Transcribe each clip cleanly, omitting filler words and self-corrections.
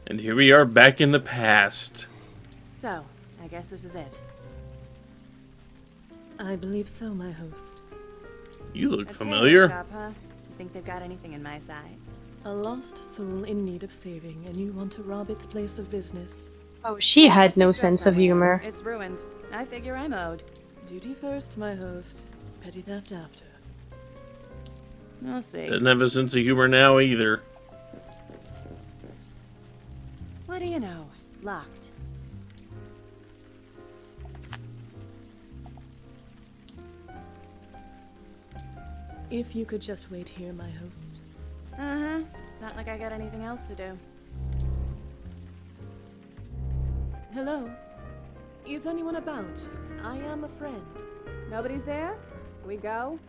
And here we are back in the past. So, I guess this is it. I believe so, my host. You look A familiar. tailor shop, huh? You think they've got anything in my size? A lost soul in need of saving, and you want to rob its place of business. Oh, she had no This dress sense of I'm wearing, humor. It's ruined. I figure I'm owed. Duty first, my host. Petty theft after. We'll see. Doesn't have a sense of humor now either. What do you know? Locked. If you could just wait here, my host. Uh-huh. It's not like I got anything else to do. Hello? Is anyone about? I am a friend. Nobody's there? Can we go?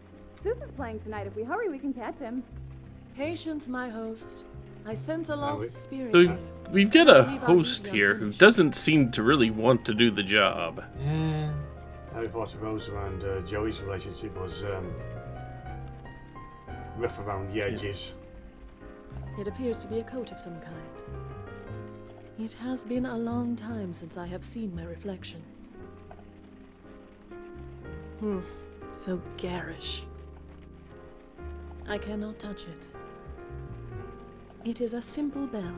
Zeus is playing tonight. If we hurry, we can catch him. Patience, my host. I sense a lost spirit So here. we've got a Believe our host duty here who unfinished. doesn't seem to really want to do the job. Yeah. I thought Rosa and Joey's relationship was rough around the edges. It appears to be a coat of some kind. It has been a long time since I have seen my reflection. So garish. I cannot touch it. It is a simple bell.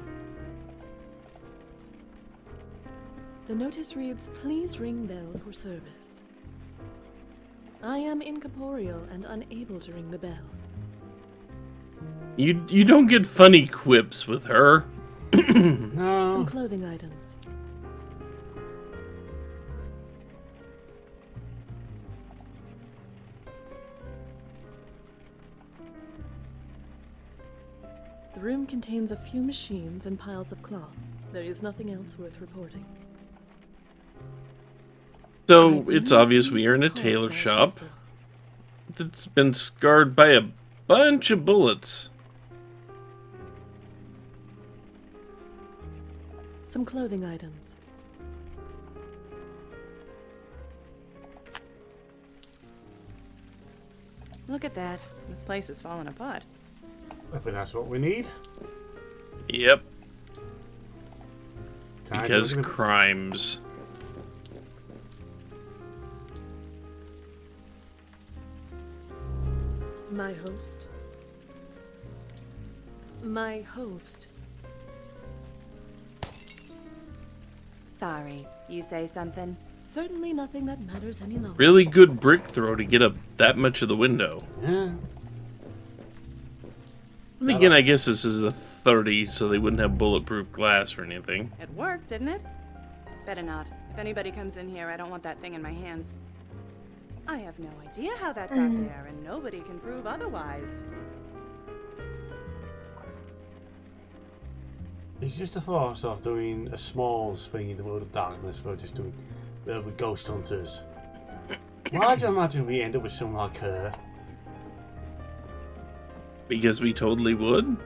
The notice reads, "Please ring bell for service." I am incorporeal and unable to ring the bell. You don't get funny quips with her. Some No. clothing items. The room contains a few machines and piles of cloth. There is nothing else worth reporting. So it's obvious we are in a tailor shop that's been scarred by a bunch of bullets. Some clothing items. Look at that. This place is falling apart. I think that's what we need. Yep, Time to because look at crimes. My host. My host. Sorry. You say something? Certainly nothing that matters any longer. Really good brick throw to get up that much of the window. Yeah. And again, I guess this is a 30, so they wouldn't have bulletproof glass or anything. It worked, didn't it? Better not. If anybody comes in here, I don't want that thing in my hands. I have no idea how that got there, and nobody can prove otherwise. It's just a thought of doing a smalls thing in the world of darkness. We're just doing with ghost hunters. Why do you imagine we end up with someone like her? Because we totally would.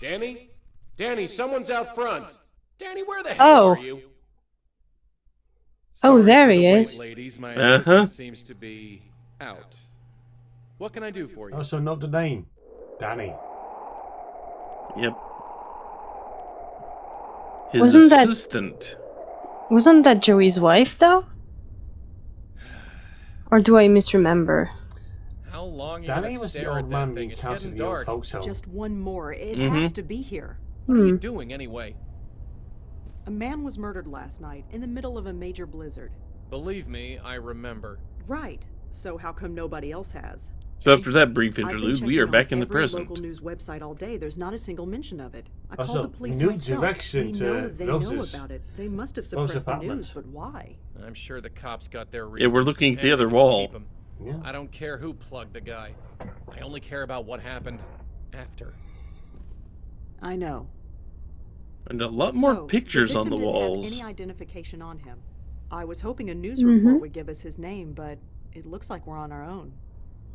Danny? Danny, someone's out front. Danny, where the hell Oh. are you? Oh, Sorry there for he the wait, is. Ladies, my Uh-huh. assistant seems to be out. What can I do for you? Also, not the name. Danny. Yep. His Wasn't that- assistant. Wasn't that Joey's wife, though? Or do I misremember? How long you Danny gonna was the stare old at man that we thing? It's encountered getting in the old dark. folks home. Just one more. It Mhm. has to be here. What are you doing anyway? A man was murdered last night in the middle of a major blizzard. Believe me, I remember. Right. So how come nobody else has? So after that brief I've been interlude, we checking are on back in the every present. local news website all day. There's not a single mention of it. I Also, called the police new myself. direction they to know they know Rose's- about it. They must have Rose's suppressed the apartment. news, but why? I'm sure the cops got their Yeah, reasons. we're looking at the and other they're gonna wall. keep 'em. Yeah. I don't care who plugged the guy. I only care about what happened after. I know. And a lot more So, pictures on the victim didn't have walls. any identification on him. I was hoping a news Mhm. report would give us his name, but it looks like we're on our own.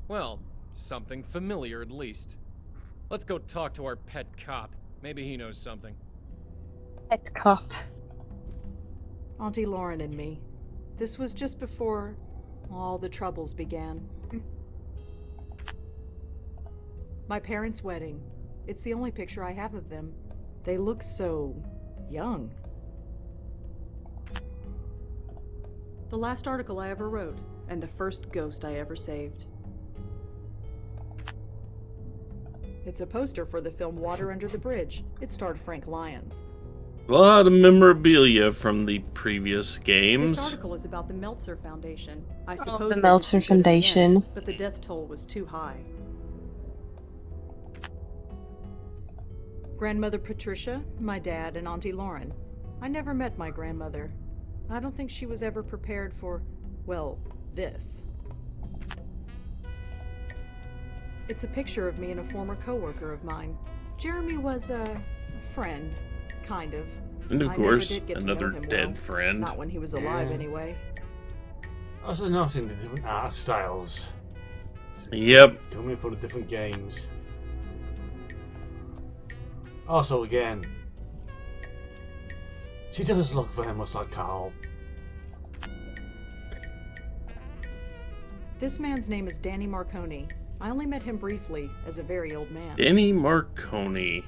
Well, something familiar at least. Let's go talk to our pet cop. Maybe he knows something. Pet cop. Auntie Lauren and me. This was just before all the troubles began. My parents' wedding. It's the only picture I have of them. They look so young. The last article I ever wrote, and the first ghost I ever saved. It's a poster for the film Water Under the Bridge. It starred Frank Lyons. A lot of memorabilia from the previous games. This article is about the Meltzer Foundation. I suppose the they did Meltzer some good at the end, Foundation. but the death toll was too high. Grandmother Patricia, my dad, and Auntie Lauren. I never met my grandmother. I don't think she was ever prepared for, well, this. It's a picture of me and a former coworker of mine. Jeremy was a friend, kind of. And of I never course, did get to know another him dead well. friend. Not when he was alive, Yeah. anyway. Also noticing the different art styles. Yep. Coming for the different games. Also, again, she does look very much like Carl. This man's name is Danny Marconi. I only met him briefly, as a very old man. Danny Marconi.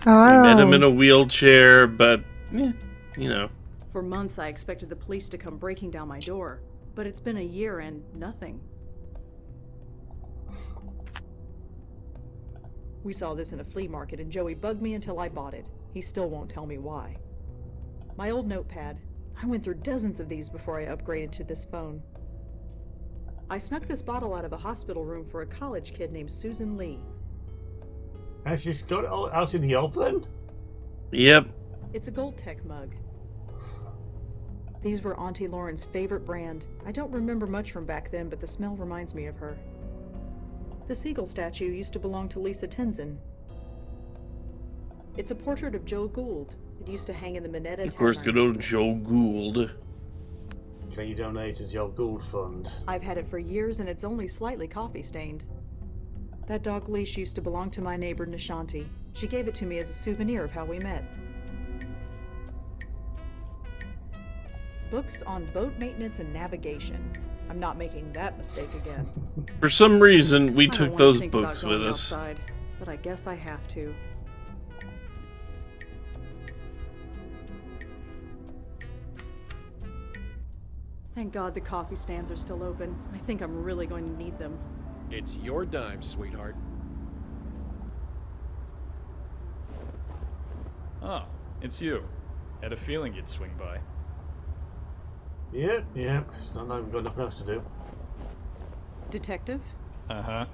Oh. We met him in a wheelchair, but, you know. For months I expected the police to come breaking down my door, but it's been a year and nothing. We saw this in a flea market and Joey bugged me until I bought it. He still won't tell me why. My old notepad. I went through dozens of these before I upgraded to this phone. I snuck this bottle out of a hospital room for a college kid named Susan Lee. And she's got it all out in the open? Yep. It's a Gold Tech mug. These were Auntie Lauren's favorite brand. I don't remember much from back then, but the smell reminds me of her. The seagull statue used to belong to Lisa Tenzin. It's a portrait of Joe Gould. It used to hang in the Minetta Of course, Tavern. good old Joe Gould. Can you donate to your Gould Fund? I've had it for years and it's only slightly coffee stained. That dog leash used to belong to my neighbor Nishanti. She gave it to me as a souvenir of how we met. Books on boat maintenance and navigation. I'm not making that mistake again. For some reason, we I don't took wanna those think about books going with us. outside, but I guess I have to. Thank God the coffee stands are still open. I think I'm really going to need them. It's your dime, sweetheart. Oh, it's you. Had a feeling you'd swing by. Yep. It's not like we've got nothing else to do. Detective? Uh-huh.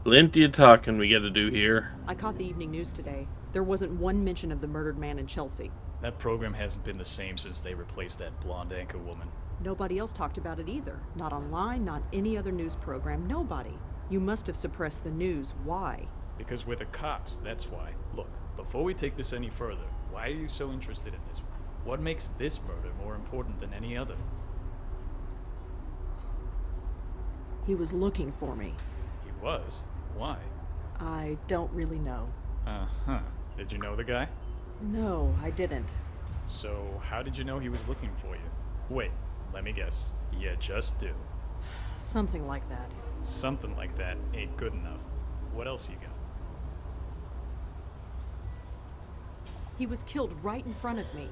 Plenty of talking we gotta do here. I caught the evening news today. There wasn't one mention of the murdered man in Chelsea. That program hasn't been the same since they replaced that blonde anchor woman. Nobody else talked about it either. Not online, not any other news program, nobody. You must have suppressed the news. Why? Because we're the cops, that's why. Look, before we take this any further, why are you so interested in this one? What makes this murder more important than any other? He was looking for me. He was? Why? I don't really know. Uh-huh. Did you know the guy? No, I didn't. So, how did you know he was looking for you? Wait, let me guess. You just do. Something like that. Something like that ain't good enough. What else you got? He was killed right in front of me.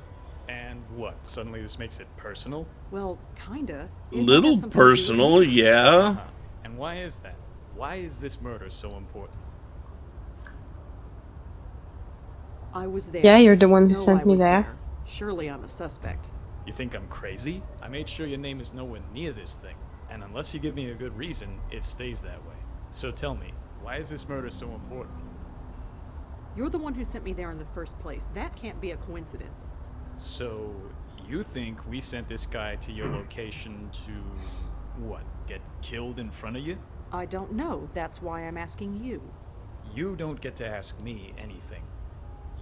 And what? Suddenly this makes it personal? Well, kinda. It might have Little something to do with personal, me. yeah. Uh-huh. And why is that? Why is this murder so important? I was there. Yeah, you're the one who No, sent I me was there. Surely I'm a suspect. You think I'm crazy? I made sure your name is nowhere near this thing. And unless you give me a good reason, it stays that way. So tell me, why is this murder so important? You're the one who sent me there in the first place. That can't be a coincidence. So, you think we sent this guy to your location to, what, get killed in front of you? I don't know. That's why I'm asking you. You don't get to ask me anything.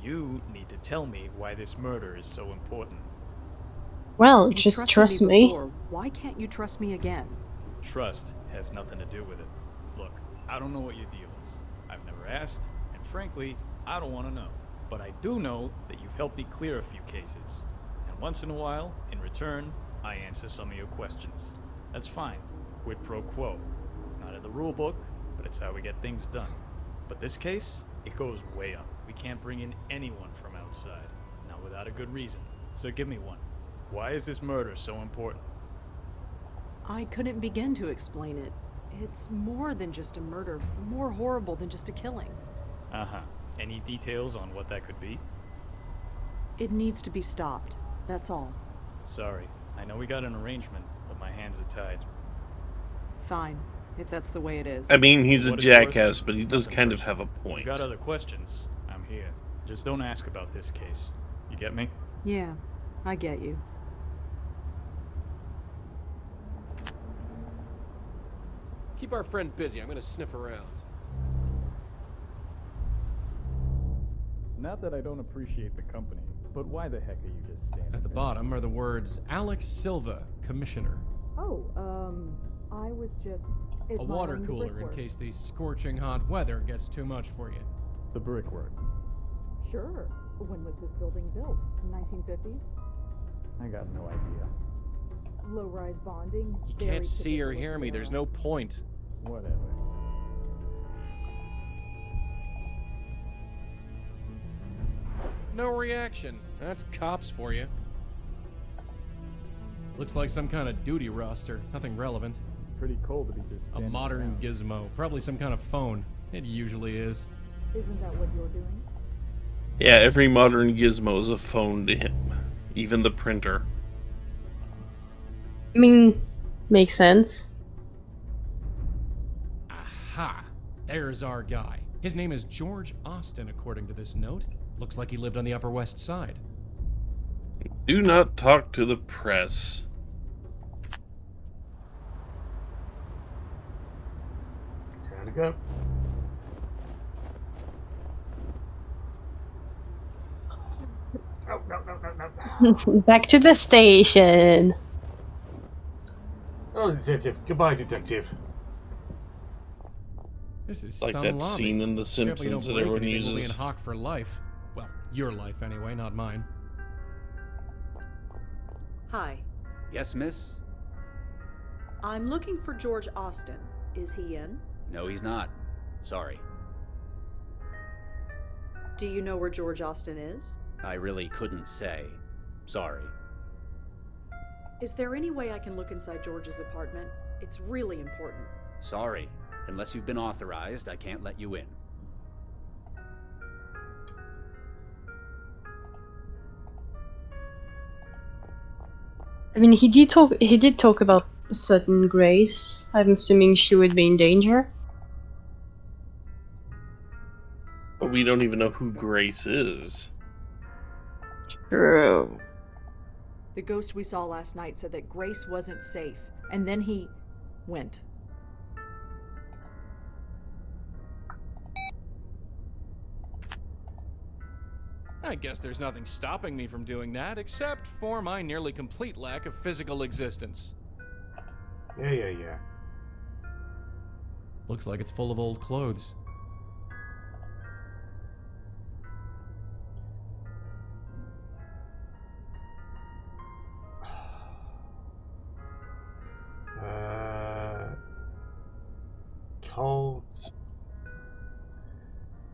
You need to tell me why this murder is so important. Well, You just trusted trust me. before. Why can't you trust me again? Trust has nothing to do with it. Look, I don't know what your deal is. I've never asked, and frankly, I don't want to know. But I do know that you've helped me clear a few cases. And once in a while, in return, I answer some of your questions. That's fine. quid pro quo. It's not in the rule book, but it's how we get things done. But this case, it goes way up. We can't bring in anyone from outside, not without a good reason. So give me one. Why is this murder so important? I couldn't begin to explain it. It's more than just a murder, more horrible than just a killing. Uh-huh. Any details on what that could be? It needs to be stopped, that's all. Sorry. I know we got an arrangement, but my hands are tied. Fine, if that's the way it is. I mean, he's a What it's worth, jackass, but he it's does nothing kind of personal. have a If point. you got other questions, I'm here. Just don't ask about this case. You get me? Yeah, I get you. Keep our friend busy. I'm gonna sniff around. Not that I don't appreciate the company, but why the heck are you just standing At the bottom are the words Alex Silva, Commissioner. Oh, I was just... A water cooler in case the scorching hot weather gets too much for you. The brickwork. Sure. When was this building built? 1950s? I got no idea. Low-rise bonding? You can't see or hear me. There's no point. Whatever. No reaction. That's cops for you. Looks like some kind of duty roster. Nothing relevant. Pretty cold to be just A modern gizmo. Probably some kind of phone. It usually is. Isn't that what you're doing? Yeah, every modern gizmo is a phone to him. Even the printer. I mean, makes sense. Aha! There's our guy. His name is George Austin, according to this note. Looks like he lived on the Upper West Side. Do not talk to the press. Time to go. No. Back to the station. Oh, detective. Goodbye, detective. This is Like some that lobby. scene in The Careful you don't Simpsons that break everyone anything, we'll be in uses. hock for life. Well, your life anyway, not mine. Hi. Yes, miss? I'm looking for George Austin. Is he in? No, he's not. Sorry. Do you know where George Austin is? I really couldn't say. Sorry. Is there any way I can look inside George's apartment? It's really important. Sorry. Unless you've been authorized, I can't let you in. I mean, he did talk about a certain Grace. I'm assuming she would be in danger. But we don't even know who Grace is. True. The ghost we saw last night said that Grace wasn't safe, and then he went. I guess there's nothing stopping me from doing that, except for my nearly complete lack of physical existence. Yeah. Looks like it's full of old clothes.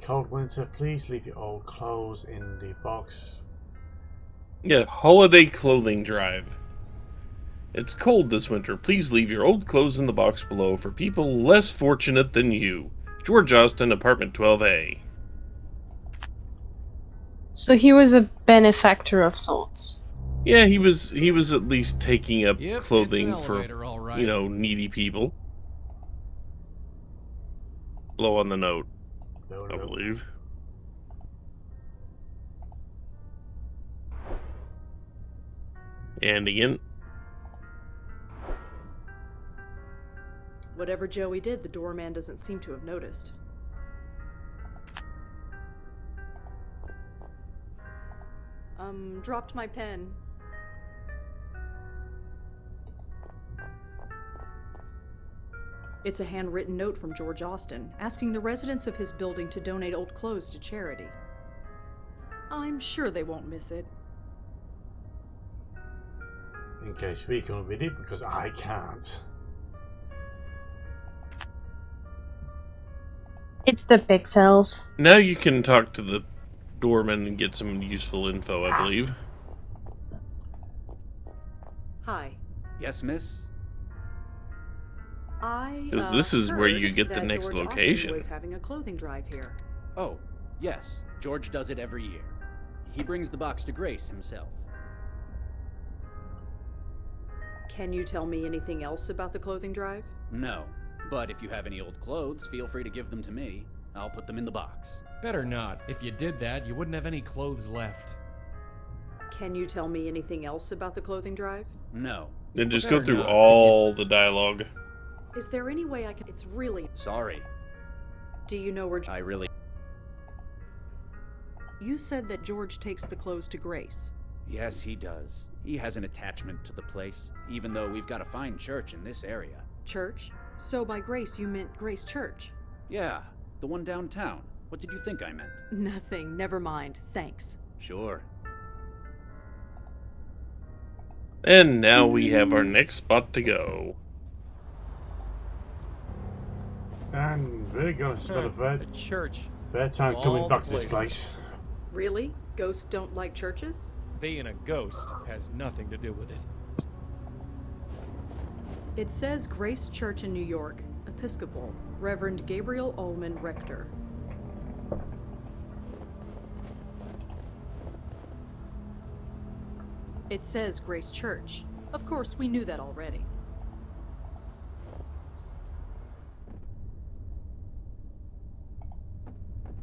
Cold winter, please leave your old clothes in the box. Yeah, holiday clothing drive. It's cold this winter. Please leave your old clothes in the box below for people less fortunate than you. George Austin, apartment 12A. So he was a benefactor of sorts. Yeah, he was at least taking up Yep, clothing it's an for, elevator, all right. needy people. Blow on the note, No. I believe. And again. Whatever Joey did, the doorman doesn't seem to have noticed. Dropped my pen. It's a handwritten note from George Austin, asking the residents of his building to donate old clothes to charity. I'm sure they won't miss it. In case we can read it, because I can't. It's the pixels. Now you can talk to the doorman and get some useful info, I believe. Hi. Yes, miss? I 'Cause this is where heard you get the that next George location. Austin was having a clothing drive here. Oh, yes. George does it every year. He brings the box to Grace himself. Can you tell me anything else about the clothing drive? No. But if you have any old clothes, feel free to give them to me. I'll put them in the box. Better not. If you did that, you wouldn't have any clothes left. Can you tell me anything else about the clothing drive? No. And just Better go through not. all the dialogue. Is there any way I can... It's really... Sorry. Do you know where... I really... You said that George takes the clothes to Grace. Yes, he does. He has an attachment to the place, even though we've got a fine church in this area. Church? So by Grace, you meant Grace Church? Yeah, the one downtown. What did you think I meant? Nothing. Never mind. Thanks. Sure. And now we have our next spot to go. And we're gonna spell a A church. fair time All coming back to the this places. place. Really? Ghosts don't like churches? Being a ghost has nothing to do with it. It says Grace Church in New York, Episcopal, Reverend Gabriel Ullman, Rector. It says Grace Church. Of course, we knew that already.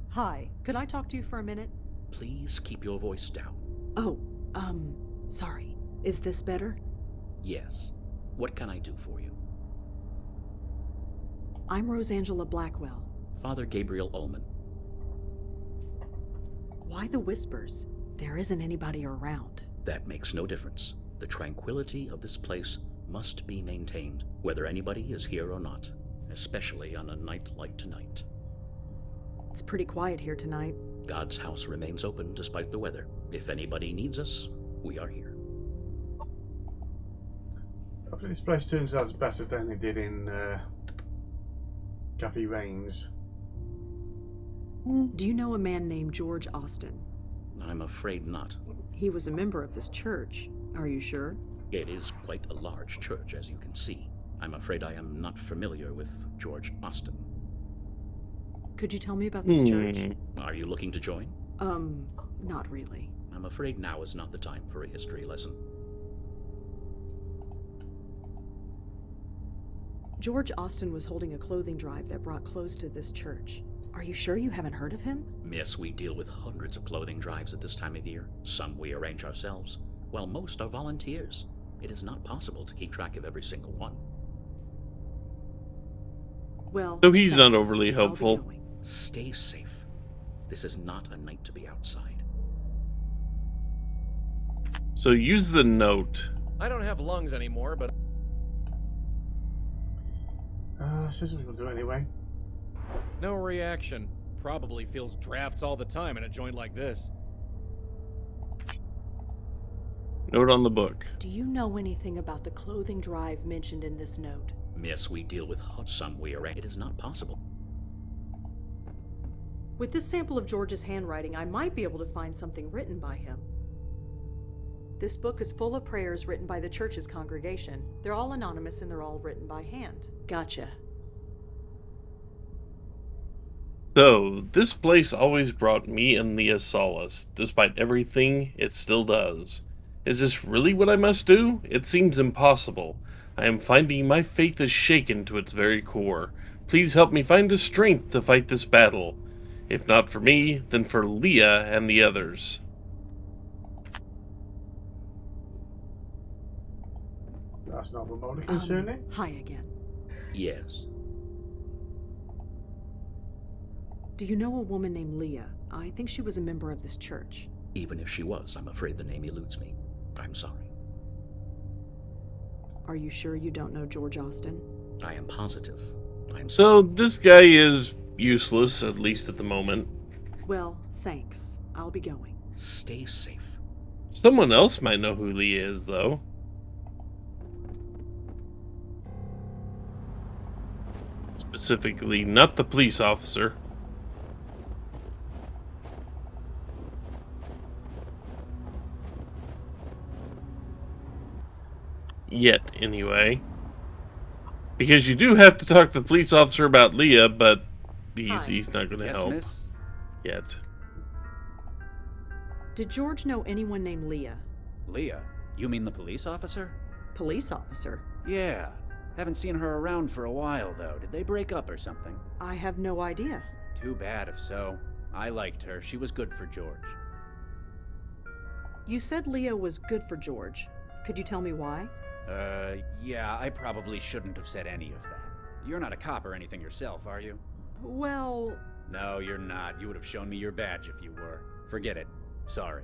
Hi, could I talk to you for a minute? Please keep your voice down. Oh, sorry. Is this better? Yes. What can I do for you? I'm Rosangela Blackwell. Father Gabriel Ullman. Why the whispers? There isn't anybody around. That makes no difference. The tranquility of this place must be maintained, whether anybody is here or not, especially on a night like tonight. It's pretty quiet here tonight. God's house remains open despite the weather. If anybody needs us, we are here. Hopefully this place turns out better than it did in Cafe Rains. Do you know a man named George Austin? I'm afraid not. He was a member of this church. Are you sure? It is quite a large church, as you can see. I'm afraid I am not familiar with George Austin. Could you tell me about this church? Are you looking to join? Not really. I'm afraid now is not the time for a history lesson. George Austin was holding a clothing drive that brought clothes to this church. Are you sure you haven't heard of him? Miss, we deal with hundreds of clothing drives at this time of year. Some we arrange ourselves, while most are volunteers. It is not possible to keep track of every single one. Well, So he's not thanks. overly I'll be helpful. going. Stay safe. This is not a night to be outside. So use the note. I don't have lungs anymore, but Says we will do it anyway. no reaction. Probably feels drafts all the time in a joint like this. Note on the book. Do you know anything about the clothing drive mentioned in this note? Miss, we deal with some we arrange. It is not possible. With this sample of George's handwriting, I might be able to find something written by him. This book is full of prayers written by the church's congregation. They're all anonymous and they're all written by hand. Gotcha. So, this place always brought me and Leah solace. Despite everything, it still does. Is this really what I must do? It seems impossible. I am finding my faith is shaken to its very core. Please help me find the strength to fight this battle. If not for me, then for Leah and the others. That's not remotely concerning. Hi again. Yes. Do you know a woman named Leah? I think she was a member of this church. Even if she was, I'm afraid the name eludes me. I'm sorry. Are you sure you don't know George Austin? I am positive. I'm So, this guy is useless, at least at the moment. Well, thanks. I'll be going. Stay safe. Someone else might know who Leah is, though. Specifically, not the police officer. Yet, anyway. Because you do have to talk to the police officer about Leah, but he's not going to Yes, help miss? yet. Did George know anyone named Leah? Leah? You mean the police officer? Police officer? Yeah. Haven't seen her around for a while, though. Did they break up or something? I have no idea. Too bad if so. I liked her. She was good for George. You said Leah was good for George. Could you tell me why? Yeah, I probably shouldn't have said any of that. You're not a cop or anything yourself, are you? Well... No, you're not. You would have shown me your badge if you were. Forget it. Sorry.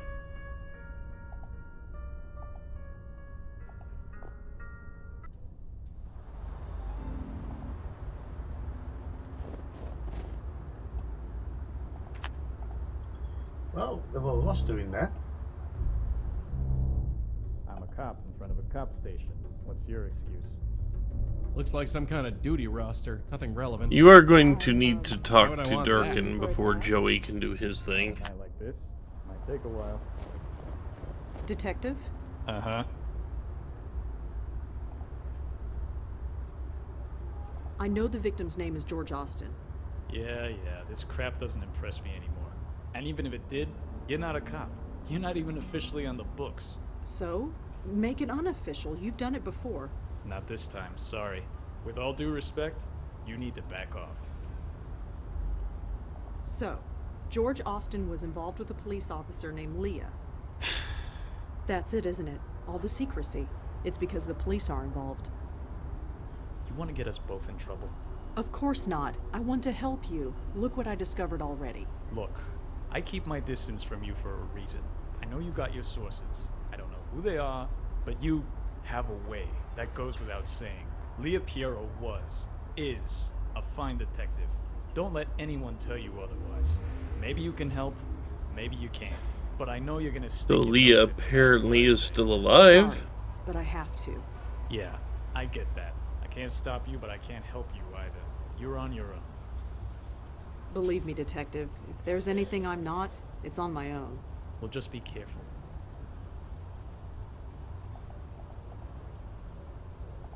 Well, there was a lot doing there. I'm a cop in front of a cop station. What's your excuse? Looks like some kind of duty roster. Nothing relevant. You are going to need to talk Why would I to want Durkin that? before Joey can do his thing. A night like this might take a while. Detective? Uh-huh. I know the victim's name is George Austin. Yeah, this crap doesn't impress me anymore. And even if it did, you're not a cop. You're not even officially on the books. So? Make it unofficial. You've done it before. Not this time, sorry. With all due respect, you need to back off. So, George Austin was involved with a police officer named Leah. That's it, isn't it? All the secrecy. It's because the police are involved. You want to get us both in trouble? Of course not. I want to help you. Look what I discovered already. Look, I keep my distance from you for a reason. I know you got your sources. I don't know who they are, but you have a way. That goes without saying. Leah Piero is a fine detective. Don't let anyone tell you otherwise. Maybe you can help, maybe you can't. But I know you're gonna stick So your Leah nose in apparently what I is say. still alive. Sorry, but I have to. Yeah, I get that. I can't stop you, but I can't help you either. You're on your own. Believe me, Detective, if there's anything I'm not, it's on my own. Well, just be careful.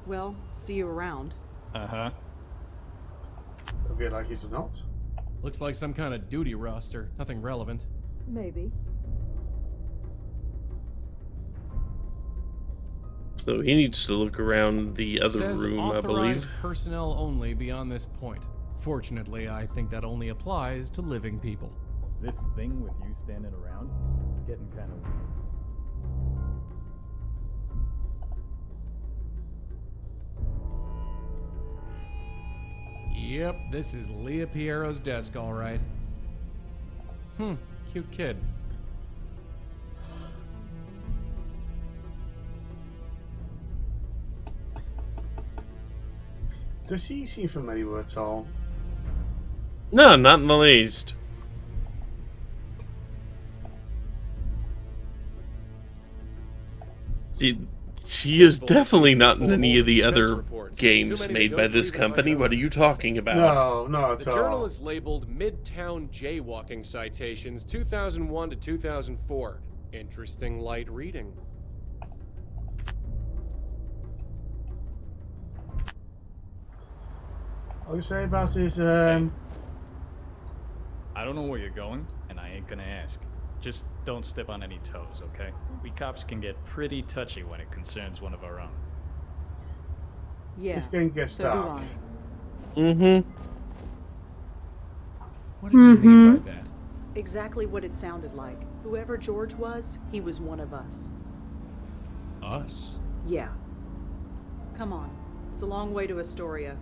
Well, see you around. Uh-huh. A bit like it or not. Looks like some kind of duty roster. Nothing relevant. Maybe. So he needs to look around the other Says room, I authorized believe. personnel only beyond this point. Fortunately, I think that only applies to living people. This thing with you standing around, it's getting kind of weird. Yep, this is Leah Piero's desk, all right. Cute kid. Does he seem familiar at all? No, not in the least. She is definitely not in any of the other games made by this company. What are you talking about? No, not The at journal all. is labeled Midtown Jaywalking Citations 2001 to 2004. Interesting light reading. What you say about his, I don't know where you're going, and I ain't gonna ask. Just don't step on any toes, okay? We cops can get pretty touchy when it concerns one of our own. Yeah, This game gets so dark. do I. Mm-hmm. What did you mean by that? Exactly what it sounded like. Whoever George was, he was one of us. Us? Yeah. Come on. It's a long way to Astoria.